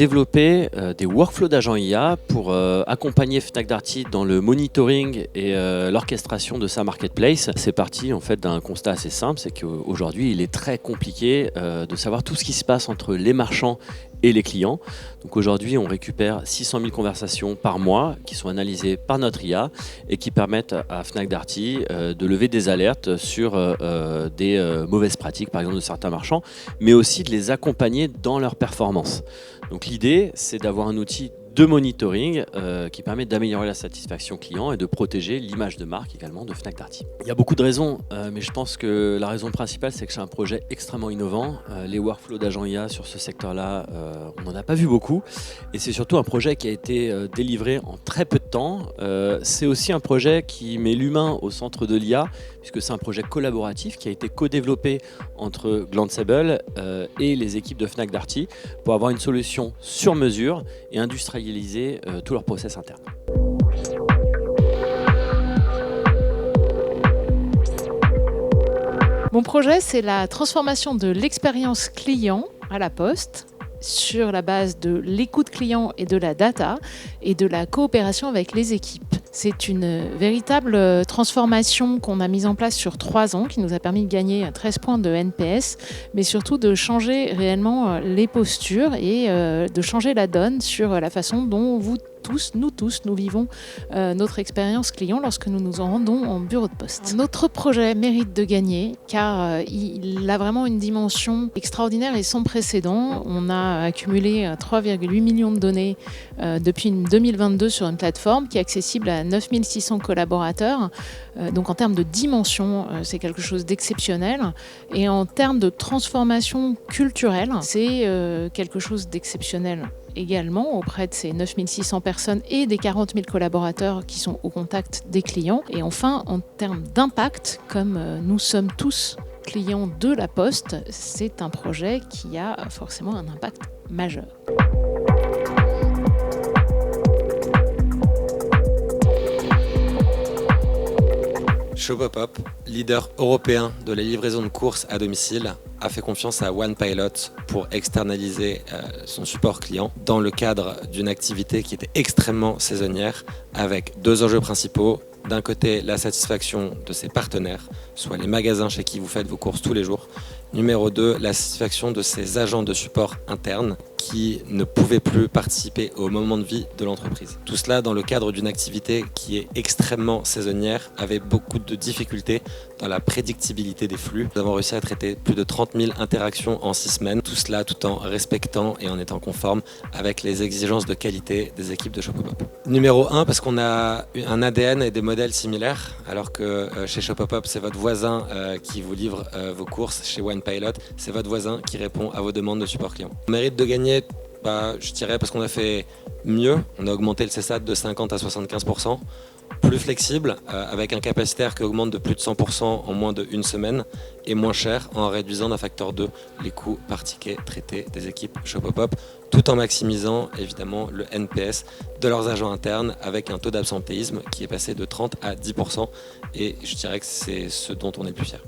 développé des workflows d'agents IA pour accompagner Fnac Darty dans le monitoring et l'orchestration de sa marketplace. C'est parti en fait d'un constat assez simple, c'est qu'aujourd'hui il est très compliqué de savoir tout ce qui se passe entre les marchands et les clients. Donc aujourd'hui, on récupère 600 000 conversations par mois qui sont analysées par notre IA et qui permettent à Fnac Darty de lever des alertes sur des mauvaises pratiques, par exemple de certains marchands, mais aussi de les accompagner dans leur performance. Donc l'idée, c'est d'avoir un outil de monitoring qui permet d'améliorer la satisfaction client et de protéger l'image de marque également de Fnac Darty. Il y a beaucoup de raisons, mais je pense que la raison principale, c'est que c'est un projet extrêmement innovant. Les workflows d'agents IA sur ce secteur-là, on n'en a pas vu beaucoup. Et c'est surtout un projet qui a été délivré en très peu de temps. C'est aussi un projet qui met l'humain au centre de l'IA, puisque c'est un projet collaboratif qui a été co-développé entre Glanceable et les équipes de Fnac Darty pour avoir une solution sur mesure et industrialiser tout leur process interne. Mon projet, c'est la transformation de l'expérience client à la Poste sur la base de l'écoute client et de la data et de la coopération avec les équipes. C'est une véritable transformation qu'on a mise en place sur 3 ans, qui nous a permis de gagner 13 points de NPS, mais surtout de changer réellement les postures et de changer la donne sur la façon dont nous vivons notre expérience client lorsque nous nous en rendons en bureau de poste. Notre projet mérite de gagner car il a vraiment une dimension extraordinaire et sans précédent. On a accumulé 3,8 millions de données depuis 2022 sur une plateforme qui est accessible à 9600 collaborateurs. Donc en termes de dimension, c'est quelque chose d'exceptionnel. Et en termes de transformation culturelle, c'est quelque chose d'exceptionnel également auprès de ces 9600 personnes et des 40 000 collaborateurs qui sont au contact des clients. Et enfin, en termes d'impact, comme nous sommes tous clients de la Poste, c'est un projet qui a forcément un impact majeur. Shopopop, leader européen de la livraison de courses à domicile, a fait confiance à OnePilot pour externaliser son support client dans le cadre d'une activité qui était extrêmement saisonnière avec 2 enjeux principaux. D'un côté, la satisfaction de ses partenaires, soit les magasins chez qui vous faites vos courses tous les jours. Numéro 2, la satisfaction de ses agents de support interne qui ne pouvaient plus participer au moment de vie de l'entreprise. Tout cela dans le cadre d'une activité qui est extrêmement saisonnière, avec beaucoup de difficultés dans la prédictibilité des flux. Nous avons réussi à traiter plus de 30 000 interactions en 6 semaines, tout cela tout en respectant et en étant conforme avec les exigences de qualité des équipes de Shopopop. Numéro 1, parce qu'on a un ADN et des modèles similaires, alors que chez Shopopop, c'est votre voisin qui vous livre vos courses. Chez OnePilot, c'est votre voisin qui répond à vos demandes de support client. On mérite de gagner, je dirais, parce qu'on a fait mieux. On a augmenté le CSAT de 50 à 75%. Plus flexible, avec un capacitaire qui augmente de plus de 100% en moins d'1 semaine, et moins cher en réduisant d'un facteur 2 les coûts par ticket traités des équipes Shopopop, tout en maximisant évidemment le NPS de leurs agents internes avec un taux d'absentéisme qui est passé de 30 à 10%, et je dirais que c'est ce dont on est le plus fier.